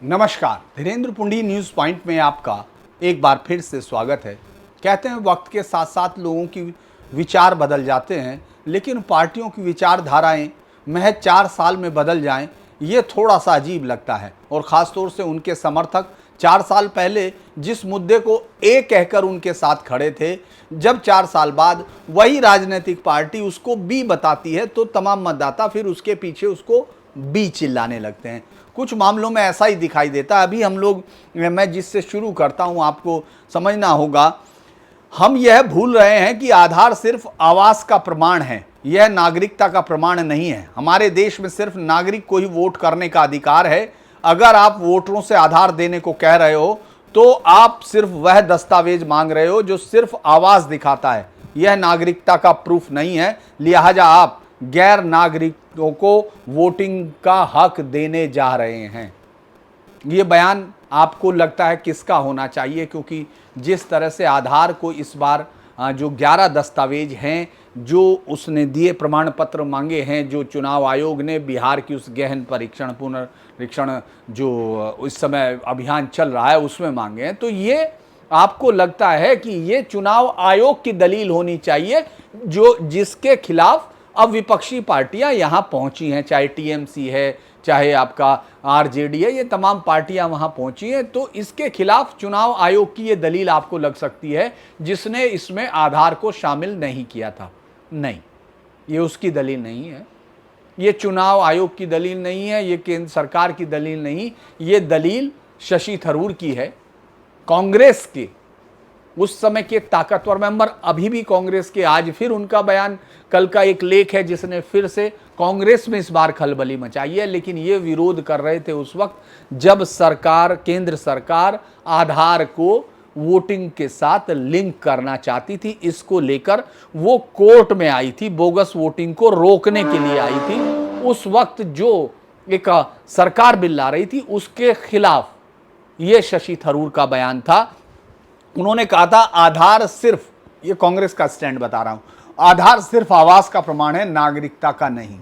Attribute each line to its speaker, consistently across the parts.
Speaker 1: नमस्कार, Dhirendra पुंडी news point में आपका एक बार फिर से स्वागत है। कहते हैं वक्त के साथ साथ लोगों की विचार बदल जाते हैं, लेकिन पार्टियों की विचारधाराएं महज 4 साल में बदल जाएं, ये थोड़ा सा अजीब लगता है। और ख़ास तौर से उनके समर्थक 4 साल पहले जिस मुद्दे को ए कहकर उनके साथ खड़े थे, जब 4 साल बाद वही राजनीतिक पार्टी उसको बी बताती है तो तमाम मतदाता फिर उसके पीछे उसको बी चिल्लाने लगते हैं। कुछ मामलों में ऐसा ही दिखाई देता है। अभी मैं जिससे शुरू करता हूं, आपको समझना होगा, हम यह भूल रहे हैं कि आधार सिर्फ आवास का प्रमाण है, यह नागरिकता का प्रमाण नहीं है। हमारे देश में सिर्फ नागरिक को ही वोट करने का अधिकार है। अगर आप वोटरों से आधार देने को कह रहे हो तो आप सिर्फ वह दस्तावेज मांग रहे हो जो सिर्फ आवास दिखाता है, यह नागरिकता का प्रूफ नहीं है। लिहाजा आप गैर नागरिकों को वोटिंग का हक देने जा रहे हैं। ये बयान आपको लगता है किसका होना चाहिए? क्योंकि जिस तरह से आधार को इस बार जो 11 दस्तावेज हैं जो उसने दिए, प्रमाण पत्र मांगे हैं, जो चुनाव आयोग ने बिहार की उस गहन पुनरीक्षण जो इस समय अभियान चल रहा है उसमें मांगे हैं, तो ये आपको लगता है कि ये चुनाव आयोग की दलील होनी चाहिए जो जिसके खिलाफ अब विपक्षी पार्टियां यहां पहुंची हैं, चाहे टीएमसी है, चाहे आपका आरजेडी है, ये तमाम पार्टियां वहां पहुंची हैं। तो इसके खिलाफ चुनाव आयोग की ये दलील आपको लग सकती है जिसने इसमें आधार को शामिल नहीं किया था। नहीं, ये उसकी दलील नहीं है, ये चुनाव आयोग की दलील नहीं है, ये केंद्र सरकार की दलील नहीं, ये दलील शशि थरूर की है, कांग्रेस के उस समय के ताकतवर मेंबर, अभी भी कांग्रेस के। आज फिर उनका बयान, कल का एक लेख है जिसने फिर से कांग्रेस में इस बार खलबली मचाई है। लेकिन ये विरोध कर रहे थे उस वक्त जब सरकार, केंद्र सरकार आधार को वोटिंग के साथ लिंक करना चाहती थी। इसको लेकर वो कोर्ट में आई थी, बोगस वोटिंग को रोकने के लिए आई थी। उस वक्त जो एक सरकार बिल ला रही थी उसके खिलाफ ये शशि थरूर का बयान था। उन्होंने कहा था आधार सिर्फ, ये कांग्रेस का स्टैंड बता रहा हूं, आधार सिर्फ आवास का प्रमाण है, नागरिकता का नहीं।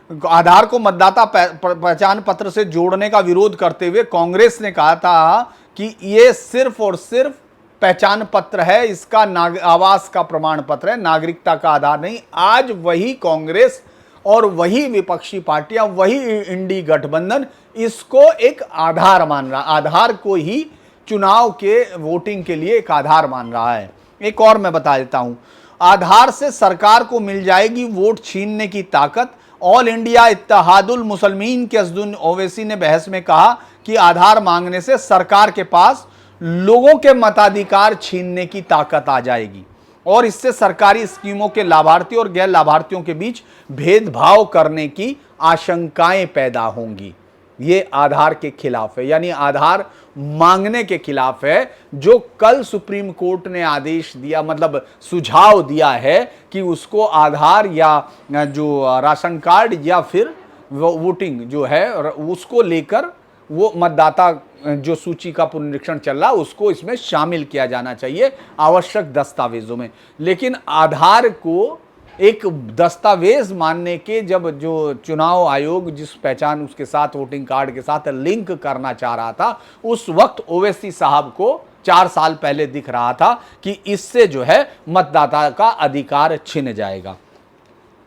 Speaker 1: आधार को मतदाता पहचान पत्र से जोड़ने का विरोध करते हुए कांग्रेस ने कहा था कि ये सिर्फ और सिर्फ पहचान पत्र है, इसका आवास का प्रमाण पत्र है, नागरिकता का आधार नहीं। आज वही कांग्रेस और वही विपक्षी पार्टियां, वही इंडी गठबंधन इसको एक आधार मान रहा, आधार को ही चुनाव के वोटिंग के लिए एक आधार मान रहा है। एक और मैं बता देता हूं, आधार से सरकार को मिल जाएगी वोट छीनने की ताकत। ऑल इंडिया इत्तेहादुल मुसलमीन के असदुद्दीन ओवैसी ने बहस में कहा कि आधार मांगने से सरकार के पास लोगों के मताधिकार छीनने की ताकत आ जाएगी और इससे सरकारी स्कीमों के लाभार्थी और गैर लाभार्थियों के बीच भेदभाव करने की आशंकाएं पैदा होंगी। ये आधार के खिलाफ है, यानी आधार मांगने के खिलाफ है। जो कल सुप्रीम कोर्ट ने आदेश दिया, मतलब सुझाव दिया है कि उसको आधार या जो राशन कार्ड या फिर वोटिंग जो है उसको लेकर वो मतदाता जो सूची का पुनरीक्षण चल रहा है उसको इसमें शामिल किया जाना चाहिए आवश्यक दस्तावेजों में। लेकिन आधार को एक दस्तावेज मानने के जब जो चुनाव आयोग जिस पहचान उसके साथ वोटिंग कार्ड के साथ लिंक करना चाह रहा था, उस वक्त ओवैसी साहब को 4 साल पहले दिख रहा था कि इससे जो है मतदाता का अधिकार छिन जाएगा।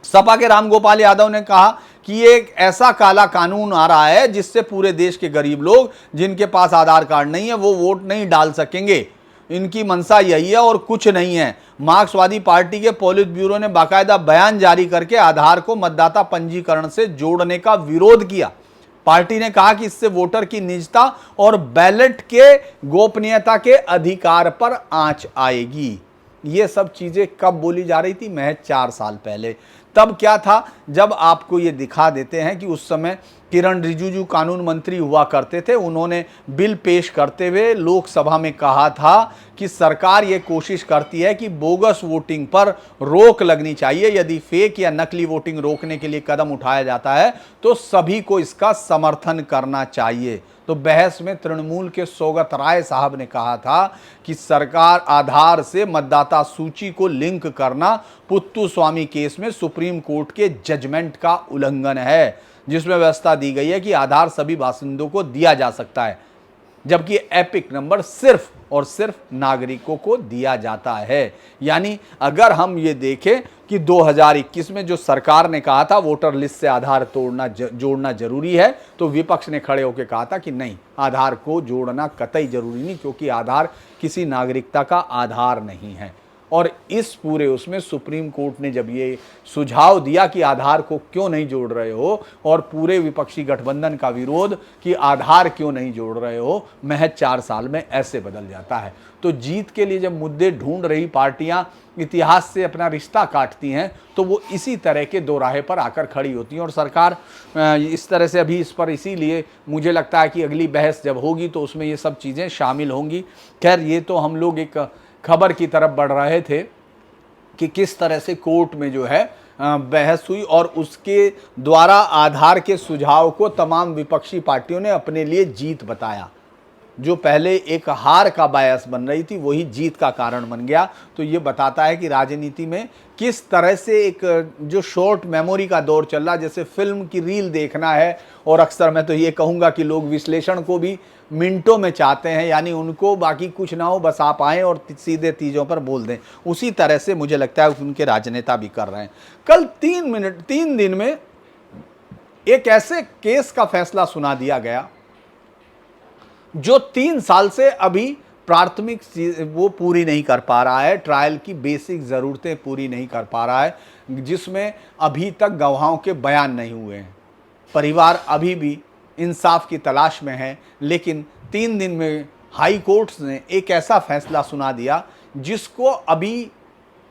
Speaker 1: सपा के रामगोपाल यादव ने कहा कि एक ऐसा काला कानून आ रहा है जिससे पूरे देश के गरीब लोग जिनके पास आधार कार्ड नहीं है वो वोट नहीं डाल सकेंगे। इनकी मंशा यही है और कुछ नहीं है। मार्क्सवादी पार्टी के पोलित ब्यूरो ने बाकायदा बयान जारी करके आधार को मतदाता पंजीकरण से जोड़ने का विरोध किया। पार्टी ने कहा कि इससे वोटर की निजता और बैलेट के गोपनीयता के अधिकार पर आंच आएगी। ये सब चीजें कब बोली जा रही थी? महज 4 साल पहले। तब क्या था? जब आपको ये दिखा देते हैं कि उस समय किरण रिजिजू कानून मंत्री हुआ करते थे। उन्होंने बिल पेश करते हुए लोकसभा में कहा था कि सरकार ये कोशिश करती है कि बोगस वोटिंग पर रोक लगनी चाहिए। यदि फेक या नकली वोटिंग रोकने के लिए कदम उठाया जाता है तो सभी को इसका समर्थन करना चाहिए। तो बहस में तृणमूल के सौगत राय साहब ने कहा था कि सरकार आधार से मतदाता सूची को लिंक करना पुत्तु स्वामी केस में सुप्रीम कोर्ट के जजमेंट का उल्लंघन है। जिसमें व्यवस्था दी गई है कि आधार सभी बासिंदों को दिया जा सकता है, जबकि एपिक नंबर सिर्फ और सिर्फ नागरिकों को दिया जाता है। यानी अगर हम ये देखें कि 2021 में जो सरकार ने कहा था वोटर लिस्ट से आधार जोड़ना जरूरी है, तो विपक्ष ने खड़े होकर कहा था कि नहीं, आधार को जोड़ना कतई जरूरी नहीं, क्योंकि आधार किसी नागरिकता का आधार नहीं है। और इस पूरे उसमें सुप्रीम कोर्ट ने जब ये सुझाव दिया कि आधार को क्यों नहीं जोड़ रहे हो, और पूरे विपक्षी गठबंधन का विरोध कि आधार क्यों नहीं जोड़ रहे हो, महज 4 साल में ऐसे बदल जाता है। तो जीत के लिए जब मुद्दे ढूंढ रही पार्टियां इतिहास से अपना रिश्ता काटती हैं, तो वो इसी तरह के दोराहे पर आकर खड़ी होती हैं। और सरकार इस तरह से अभी इस पर, इसीलिए मुझे लगता है कि अगली बहस जब होगी तो उसमें ये सब चीज़ें शामिल होंगी। खैर, ये तो हम लोग एक खबर की तरफ बढ़ रहे थे कि किस तरह से कोर्ट में जो है बहस हुई, और उसके द्वारा आधार के सुझाव को तमाम विपक्षी पार्टियों ने अपने लिए जीत बताया। जो पहले एक हार का बायस बन रही थी, वही जीत का कारण बन गया। तो ये बताता है कि राजनीति में किस तरह से एक जो शॉर्ट मेमोरी का दौर चल रहा, जैसे फिल्म की रील देखना है, और अक्सर मैं तो ये कहूँगा कि लोग विश्लेषण को भी मिनटों में चाहते हैं, यानी उनको बाकी कुछ ना हो, बस आप आएँ और सीधे चीज़ों पर बोल दें। उसी तरह से मुझे लगता है उनके राजनेता भी कर रहे हैं। कल 3 दिन में एक ऐसे केस का फैसला सुना दिया गया जो 3 साल से अभी प्राथमिक वो पूरी नहीं कर पा रहा है, ट्रायल की बेसिक ज़रूरतें पूरी नहीं कर पा रहा है, जिसमें अभी तक गवाहों के बयान नहीं हुए हैं। परिवार अभी भी इंसाफ की तलाश में है, लेकिन 3 दिन में हाई कोर्ट ने एक ऐसा फैसला सुना दिया जिसको अभी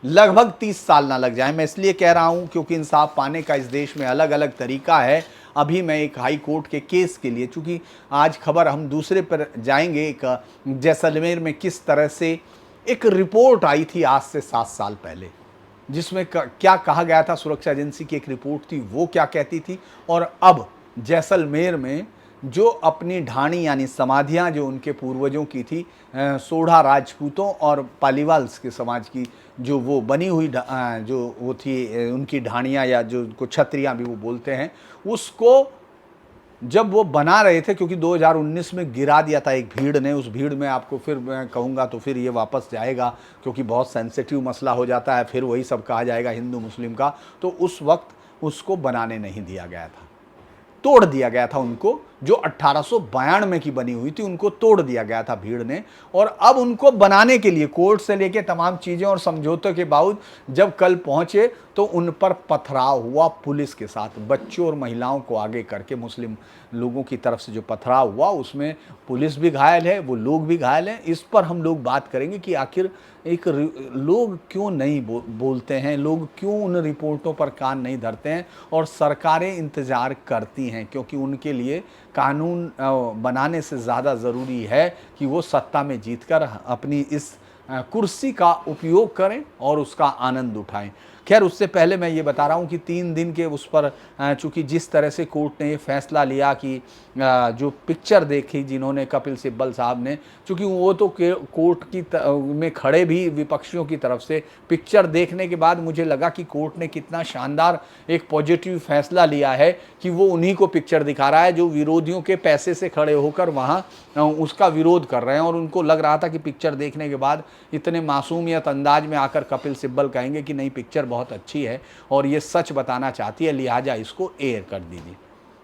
Speaker 1: लगभग 30 साल ना लग जाए। मैं इसलिए कह रहा हूँ क्योंकि इंसाफ पाने का इस देश में अलग अलग तरीका है। अभी मैं एक हाई कोर्ट के केस के लिए, चूँकि आज खबर हम दूसरे पर जाएंगे, एक जैसलमेर में किस तरह से एक रिपोर्ट आई थी आज से 7 साल पहले, जिसमें क्या कहा गया था, सुरक्षा एजेंसी की एक रिपोर्ट थी, वो क्या कहती थी, और अब जैसलमेर में जो अपनी ढाणी यानी समाधियाँ जो उनके पूर्वजों की थी, सोढ़ा राजपूतों और पालीवाल्स के समाज की जो वो बनी हुई जो वो थी उनकी ढाणियाँ, या जो उनको छतरियाँ भी वो बोलते हैं, उसको जब वो बना रहे थे, क्योंकि 2019 में गिरा दिया था एक भीड़ ने, उस भीड़ में आपको फिर मैं कहूँगा तो फिर ये वापस जाएगा, क्योंकि बहुत सेंसिटिव मसला हो जाता है, फिर वही सब कहा जाएगा हिंदू मुस्लिम का। तो उस वक्त उसको बनाने नहीं दिया गया था, तोड़ दिया गया था उनको, जो 1892 की बनी हुई थी उनको तोड़ दिया गया था भीड़ ने। और अब उनको बनाने के लिए कोर्ट से लेके तमाम चीज़ें और समझौतों के बावजूद जब कल पहुंचे तो उन पर पथराव हुआ पुलिस के साथ, बच्चों और महिलाओं को आगे करके मुस्लिम लोगों की तरफ से जो पथराव हुआ उसमें पुलिस भी घायल है, वो लोग भी घायल हैं। इस पर हम लोग बात करेंगे कि आखिर एक लोग क्यों नहीं बोलते हैं, लोग क्यों उन रिपोर्टों पर कान नहीं धरते हैं, और सरकारें इंतज़ार करती हैं, क्योंकि उनके लिए कानून बनाने से ज़्यादा ज़रूरी है कि वो सत्ता में जीतकर अपनी इस कुर्सी का उपयोग करें और उसका आनंद उठाएं। खैर, उससे पहले मैं ये बता रहा हूँ कि 3 दिन के उस पर चूँकि जिस तरह से कोर्ट ने ये फैसला लिया कि जो पिक्चर देखी जिन्होंने कपिल सिब्बल साहब ने, चूँकि वो तो कोर्ट की में खड़े भी विपक्षियों की तरफ से, पिक्चर देखने के बाद मुझे लगा कि कोर्ट ने कितना शानदार एक पॉजिटिव फैसला लिया है कि वो उन्हीं को पिक्चर दिखा रहा है जो विरोधियों के पैसे से खड़े होकर वहाँ उसका विरोध कर रहे हैं। और उनको लग रहा था कि पिक्चर देखने के बाद इतने मासूमियत अंदाज में आकर कपिल सिब्बल कहेंगे कि नहीं, पिक्चर बहुत अच्छी है और ये सच बताना चाहती है, लिहाजा इसको एयर कर दीजिए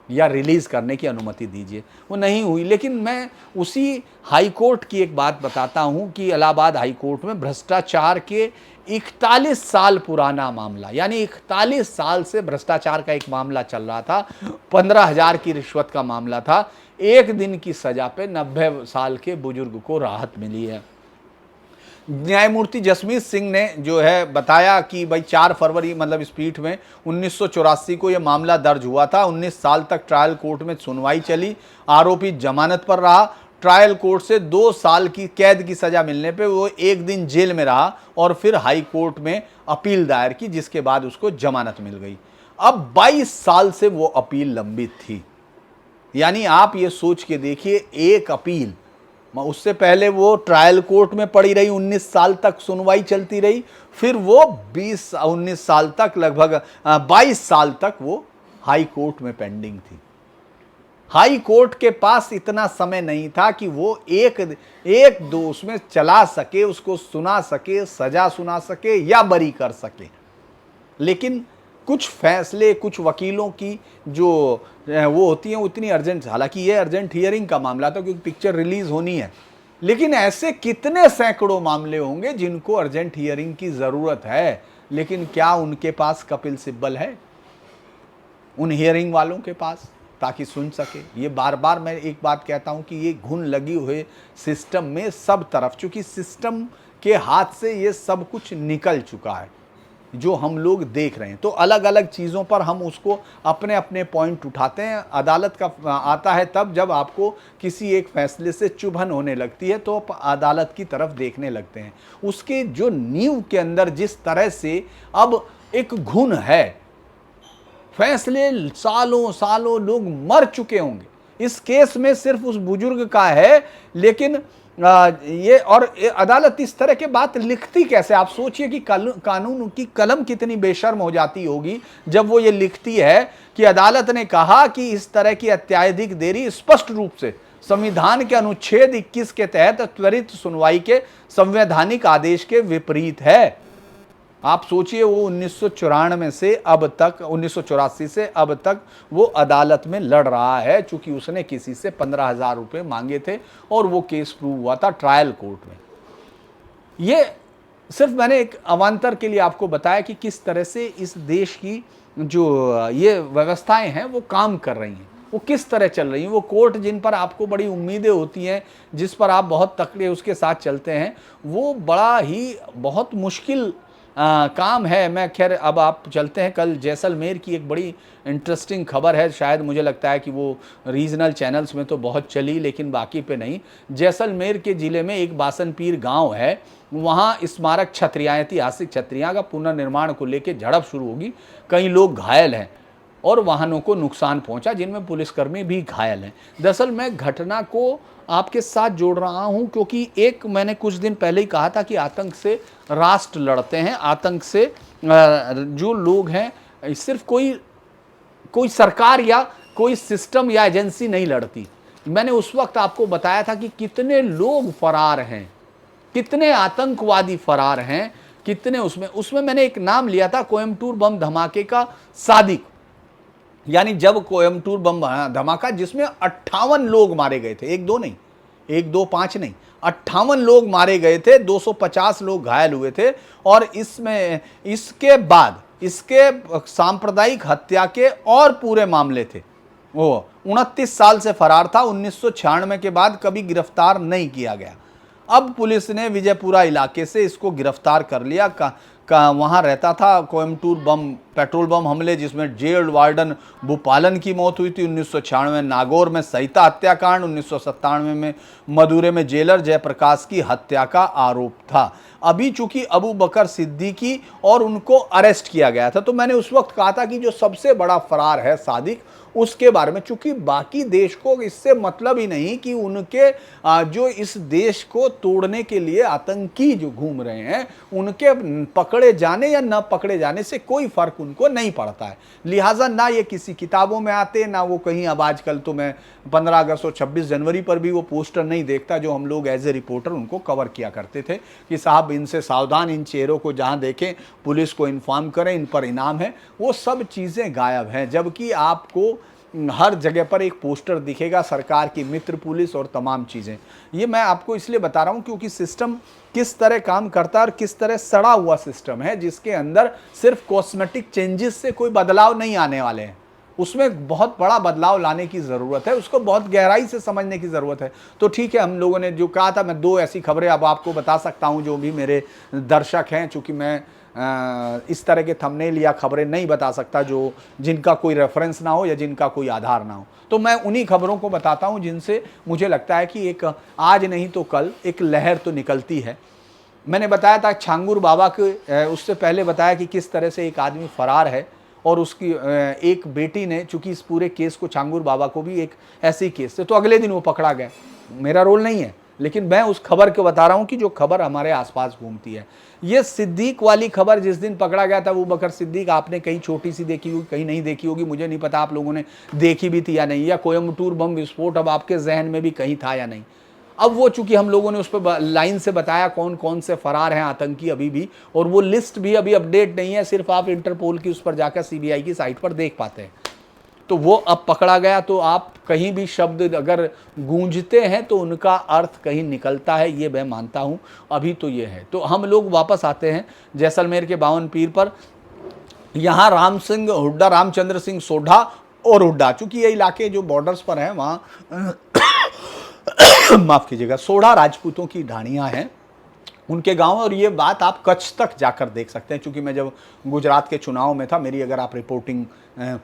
Speaker 1: या रिलीज़ करने की अनुमति दीजिए। वो नहीं हुई। लेकिन मैं उसी हाई कोर्ट की एक बात बताता हूँ कि इलाहाबाद हाई कोर्ट में भ्रष्टाचार के 41 साल पुराना मामला, यानी 41 साल से भ्रष्टाचार का एक मामला चल रहा था, 15,000 की रिश्वत का मामला था, 1 दिन की सजा पे 90 साल के बुजुर्ग को राहत मिली है। न्यायमूर्ति जसमीत सिंह ने जो है बताया कि भाई 4 फरवरी मतलब इस पीठ में 1984 को यह मामला दर्ज हुआ था। 19 साल तक ट्रायल कोर्ट में सुनवाई चली, आरोपी जमानत पर रहा। ट्रायल कोर्ट से 2 साल की कैद की सजा मिलने पे वो 1 दिन जेल में रहा और फिर हाई कोर्ट में अपील दायर की, जिसके बाद उसको जमानत मिल गई। अब 22 साल से वो अपील लंबित थी। यानी आप ये सोच के देखिए, एक अपील, उससे पहले वो ट्रायल कोर्ट में पड़ी रही, 19 साल तक सुनवाई चलती रही, फिर वो 19 साल तक, लगभग 22 साल तक वो हाई कोर्ट में पेंडिंग थी। हाई कोर्ट के पास इतना समय नहीं था कि वो एक दो उसमें चला सके, उसको सुना सके, सजा सुना सके या बरी कर सके। लेकिन कुछ फैसले, कुछ वकीलों की जो वो होती हैं उतनी अर्जेंट, हालांकि ये अर्जेंट हियरिंग का मामला था क्योंकि पिक्चर रिलीज होनी है, लेकिन ऐसे कितने सैकड़ों मामले होंगे जिनको अर्जेंट हियरिंग की जरूरत है, लेकिन क्या उनके पास कपिल सिब्बल है, उन हियरिंग वालों के पास, ताकि सुन सके। ये बार बार मैं एक बात कहता हूं कि ये घुन लगी हुए सिस्टम में सब तरफ, चूंकि सिस्टम के हाथ से ये सब कुछ निकल चुका है जो हम लोग देख रहे हैं, तो अलग अलग चीज़ों पर हम उसको अपने अपने पॉइंट उठाते हैं। अदालत का आता है तब जब आपको किसी एक फैसले से चुभन होने लगती है तो आप अदालत की तरफ देखने लगते हैं। उसके जो नींव के अंदर जिस तरह से अब एक घुन है, फैसले सालों सालों लोग मर चुके होंगे, इस केस में सिर्फ उस बुजुर्ग का है, लेकिन ये और अदालत इस तरह के बात लिखती कैसे? आप सोचिए कि कानून की कलम कितनी बेशर्म हो जाती होगी जब वो ये लिखती है कि अदालत ने कहा कि इस तरह की अत्याधिक देरी स्पष्ट रूप से संविधान के अनुच्छेद 21 के तहत त्वरित सुनवाई के संवैधानिक आदेश के विपरीत है। आप सोचिए, वो 1994 से अब तक, 1984 से अब तक वो अदालत में लड़ रहा है, चूंकि उसने किसी से 15,000 रुपये मांगे थे और वो केस प्रूव हुआ था ट्रायल कोर्ट में। ये सिर्फ मैंने एक अवान्तर के लिए आपको बताया कि किस तरह से इस देश की जो ये व्यवस्थाएं हैं वो काम कर रही हैं, वो किस तरह चल रही हैं। वो कोर्ट जिन पर आपको बड़ी उम्मीदें होती हैं, जिस पर आप बहुत तकड़े उसके साथ चलते हैं, वो बड़ा ही बहुत मुश्किल काम है। मैं खैर अब आप चलते हैं, कल जैसलमेर की एक बड़ी इंटरेस्टिंग खबर है, शायद मुझे लगता है कि वो रीजनल चैनल्स में तो बहुत चली लेकिन बाकी पे नहीं। जैसलमेर के ज़िले में एक बासनपीर गांव है, वहाँ स्मारक छतरियाँ, ऐतिहासिक छतरियाँ का पुनर्निर्माण को लेकर झड़प शुरू होगी। कई लोग घायल हैं और वाहनों को नुकसान पहुंचा, जिनमें पुलिसकर्मी भी घायल हैं। दरअसल मैं घटना को आपके साथ जोड़ रहा हूं क्योंकि एक मैंने कुछ दिन पहले ही कहा था कि आतंक से राष्ट्र लड़ते हैं, आतंक से जो लोग हैं, सिर्फ कोई सरकार या कोई सिस्टम या एजेंसी नहीं लड़ती। मैंने उस वक्त आपको बताया था कि कितने लोग फरार हैं, कितने आतंकवादी फरार हैं, कितने उसमें मैंने एक नाम लिया था, कोयम्बटूर बम धमाके का सादिक। यानी जब कोयम्बटूर बम धमाका जिसमें 58 लोग मारे गए थे, एक दो नहीं, एक दो पांच नहीं, 58 लोग मारे गए थे, 250 लोग घायल हुए थे। और इसमें इसके बाद इसके सांप्रदायिक हत्या के और पूरे मामले थे। वो 29 साल से फरार था, 1996 के बाद कभी गिरफ्तार नहीं किया गया। अब पुलिस ने विजयपुरा इलाके से इसको गिरफ्तार कर लिया। वहाँ रहता था। कोयम्बटूर पेट्रोल बम हमले जिसमें जेल वार्डन भूपालन की मौत हुई थी 1996 में, नागौर में सहिता हत्याकांड 1997 में, मदुरै में जेलर जयप्रकाश की हत्या का आरोप था। अभी चूंकि अबू बकर सिद्दीकी और उनको अरेस्ट किया गया था, तो मैंने उस वक्त कहा था कि जो सबसे बड़ा फरार है सादिक, उसके बारे में, चूंकि बाकी देश को इससे मतलब ही नहीं कि उनके जो इस देश को तोड़ने के लिए आतंकी जो घूम रहे हैं, उनके पकड़े जाने या न पकड़े जाने से कोई फर्क उनको नहीं पड़ता है। लिहाजा ना ये किसी किताबों में आते, ना वो कहीं, अब आजकल तो मैं 15 अगस्त और 26 जनवरी पर भी वो पोस्टर नहीं देखता जो हम लोग एज ए रिपोर्टर उनको कवर किया करते थे कि साहब इनसे सावधान, इन चेहरों को जहां देखें पुलिस को इन्फॉर्म करें, इन पर इनाम है। वो सब चीज़ें गायब हैं, जबकि आपको हर जगह पर एक पोस्टर दिखेगा, सरकार की मित्र पुलिस और तमाम चीज़ें। ये मैं आपको इसलिए बता रहा हूँ क्योंकि सिस्टम किस तरह काम करता है और किस तरह सड़ा हुआ सिस्टम है, जिसके अंदर सिर्फ कॉस्मेटिक चेंजेस से कोई बदलाव नहीं आने वाले हैं। उसमें बहुत बड़ा बदलाव लाने की ज़रूरत है, उसको बहुत गहराई से समझने की ज़रूरत है। तो ठीक है, हम लोगों ने जो कहा था, मैं दो ऐसी खबरें अब आपको बता सकता हूं जो भी मेरे दर्शक हैं, चूँकि मैं इस तरह के थंबनेल या खबरें नहीं बता सकता जो जिनका कोई रेफरेंस ना हो या जिनका कोई आधार ना हो। तो मैं उन्हीं खबरों को बताता हूं जिनसे मुझे लगता है कि एक आज नहीं तो कल एक लहर तो निकलती है। मैंने बताया था छांगुर बाबा के, उससे पहले बताया कि किस तरह से एक आदमी फरार है और उसकी एक बेटी ने, चूंकि इस पूरे केस को छांगुर बाबा को भी एक ऐसे ही केस से, तो अगले दिन वो पकड़ा गया। मेरा रोल नहीं है, लेकिन मैं उस खबर को बता रहा हूं कि जो खबर हमारे आसपास घूमती है। ये सिद्दीक वाली खबर जिस दिन पकड़ा गया था, वो बकर सिद्दीक, आपने कहीं छोटी सी देखी होगी, कहीं नहीं देखी होगी, मुझे नहीं पता आप लोगों ने देखी भी थी या नहीं, या कोयम्बटूर बम विस्फोट अब आपके जहन में भी कहीं था या नहीं। अब वो चूंकि हम लोगों ने उस पर लाइन से बताया कौन कौन से फरार हैं आतंकी अभी भी, और वो लिस्ट भी अभी अपडेट नहीं है, सिर्फ आप इंटरपोल की उस पर जाकर सीबीआई की साइट पर देख पाते हैं। तो वो अब पकड़ा गया, तो आप कहीं भी शब्द अगर गूंजते हैं तो उनका अर्थ कहीं निकलता है, ये मैं मानता हूं। अभी तो ये है। तो हम लोग वापस आते हैं जैसलमेर के बावन पीर पर। यहाँ राम सिंह हुड्डा, रामचंद्र सिंह सोढ़ा और हुड्डा, चूंकि ये इलाके जो बॉर्डर्स पर हैं वहाँ माफ कीजिएगा, सोढ़ा राजपूतों की ढाणियाँ हैं, उनके गांव। और ये बात आप कच्छ तक जाकर देख सकते हैं, क्योंकि मैं जब गुजरात के चुनाव में था, मेरी अगर आप रिपोर्टिंग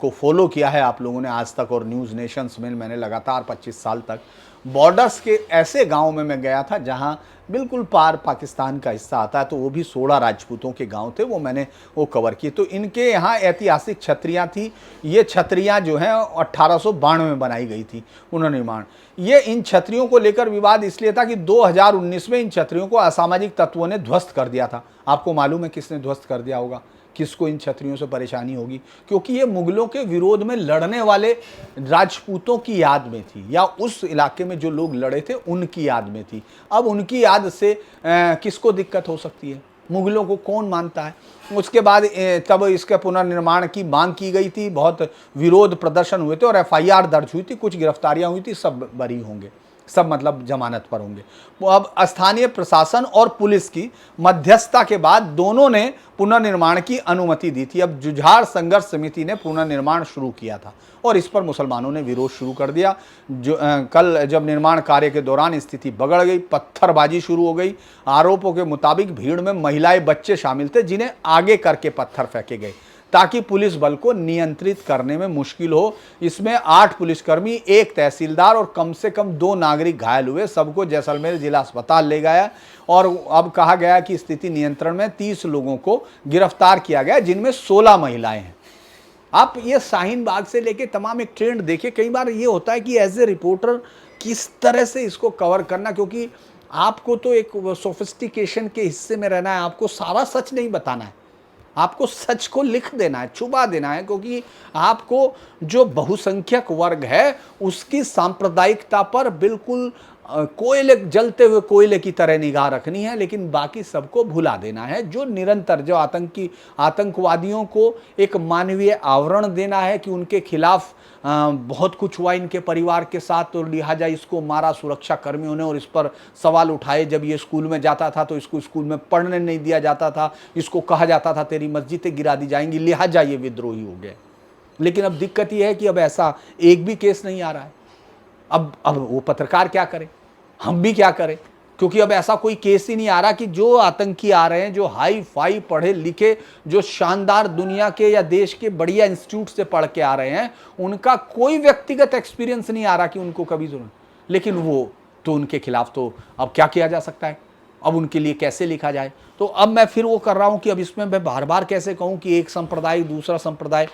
Speaker 1: को फॉलो किया है आप लोगों ने आज तक और न्यूज़ नेशंस में, मैंने लगातार 25 साल तक बॉर्डर्स के ऐसे गांव में मैं गया था जहां बिल्कुल पार पाकिस्तान का हिस्सा आता है, तो वो भी 16 राजपूतों के गांव थे, वो मैंने वो कवर किए। तो इनके यहाँ ऐतिहासिक छतरियाँ थी। ये छतरियाँ जो हैं 1892 में बनाई गई थी, पुनर्निर्माण। ये इन छतरियों को लेकर विवाद इसलिए था कि 2019 में इन छतरियों को असामाजिक तत्वों ने ध्वस्त कर दिया था। आपको मालूम है किसने ध्वस्त कर दिया होगा, किसको इन छतरियों से परेशानी होगी? क्योंकि ये मुगलों के विरोध में लड़ने वाले राजपूतों की याद में थी, या उस इलाके में जो लोग लड़े थे उनकी याद में थी। अब उनकी याद से किसको दिक्कत हो सकती है? मुगलों को कौन मानता है? उसके बाद तब इसके पुनर्निर्माण की मांग की गई थी, बहुत विरोध प्रदर्शन हुए थे और एफआईआर दर्ज हुई थी, कुछ गिरफ्तारियां हुई थी, सब बरी होंगे, सब मतलब जमानत पर होंगे। वो अब स्थानीय प्रशासन और पुलिस की मध्यस्थता के बाद दोनों ने पुनर्निर्माण की अनुमति दी थी। अब जुझार संघर्ष समिति ने पुनर्निर्माण शुरू किया था और इस पर मुसलमानों ने विरोध शुरू कर दिया। कल जब निर्माण कार्य के दौरान स्थिति बिगड़ गई, पत्थरबाजी शुरू हो गई। आरोपों के मुताबिक भीड़ में महिलाएं, बच्चे शामिल थे, जिन्हें आगे करके पत्थर फेंके गए ताकि पुलिस बल को नियंत्रित करने में मुश्किल हो। इसमें 8 पुलिसकर्मी, 1 तहसीलदार और कम से कम 2 नागरिक घायल हुए। सबको जैसलमेर जिला अस्पताल ले गया और अब कहा गया कि स्थिति नियंत्रण में, 30 लोगों को गिरफ्तार किया गया, जिनमें 16 महिलाएं हैं। आप ये शाहीन बाग से लेके तमाम एक ट्रेंड देखिए। कई बार ये होता है कि एज ए रिपोर्टर किस तरह से इसको कवर करना, क्योंकि आपको तो एक सोफिस्टिकेशन के हिस्से में रहना है, आपको सारा सच नहीं बताना है, आपको सच को लिख देना है, छुपा देना है, क्योंकि आपको जो बहुसंख्यक वर्ग है उसकी सांप्रदायिकता पर बिल्कुल कोयले, जलते हुए कोयले की तरह निगाह रखनी है, लेकिन बाकी सबको भुला देना है। जो निरंतर जो आतंकवादियों को एक मानवीय आवरण देना है कि उनके खिलाफ बहुत कुछ हुआ इनके परिवार के साथ, तो लिहाजा इसको मारा सुरक्षा कर्मियों ने और इस पर सवाल उठाए। जब ये स्कूल में जाता था तो इसको स्कूल में पढ़ने नहीं दिया जाता था, इसको कहा जाता था तेरी मस्जिदें गिरा दी जाएंगी, लिहाजा ये विद्रोही हो गए। लेकिन अब दिक्कत यह है कि अब ऐसा एक भी केस नहीं आ रहा है। अब वो पत्रकार क्या करें, हम भी क्या करें, क्योंकि अब ऐसा कोई केस ही नहीं आ रहा कि जो आतंकी आ रहे हैं, जो हाई फाई पढ़े लिखे, जो शानदार दुनिया के या देश के बढ़िया इंस्टीट्यूट से पढ़ के आ रहे हैं, उनका कोई व्यक्तिगत एक्सपीरियंस नहीं आ रहा कि उनको कभी जरूरत। लेकिन वो तो उनके खिलाफ तो अब क्या किया जा सकता है, अब उनके लिए कैसे लिखा जाए? तो अब मैं फिर वो कर रहा हूं कि अब इसमें मैं बार बार कैसे कहूं कि एक संप्रदाय दूसरा संप्रदाय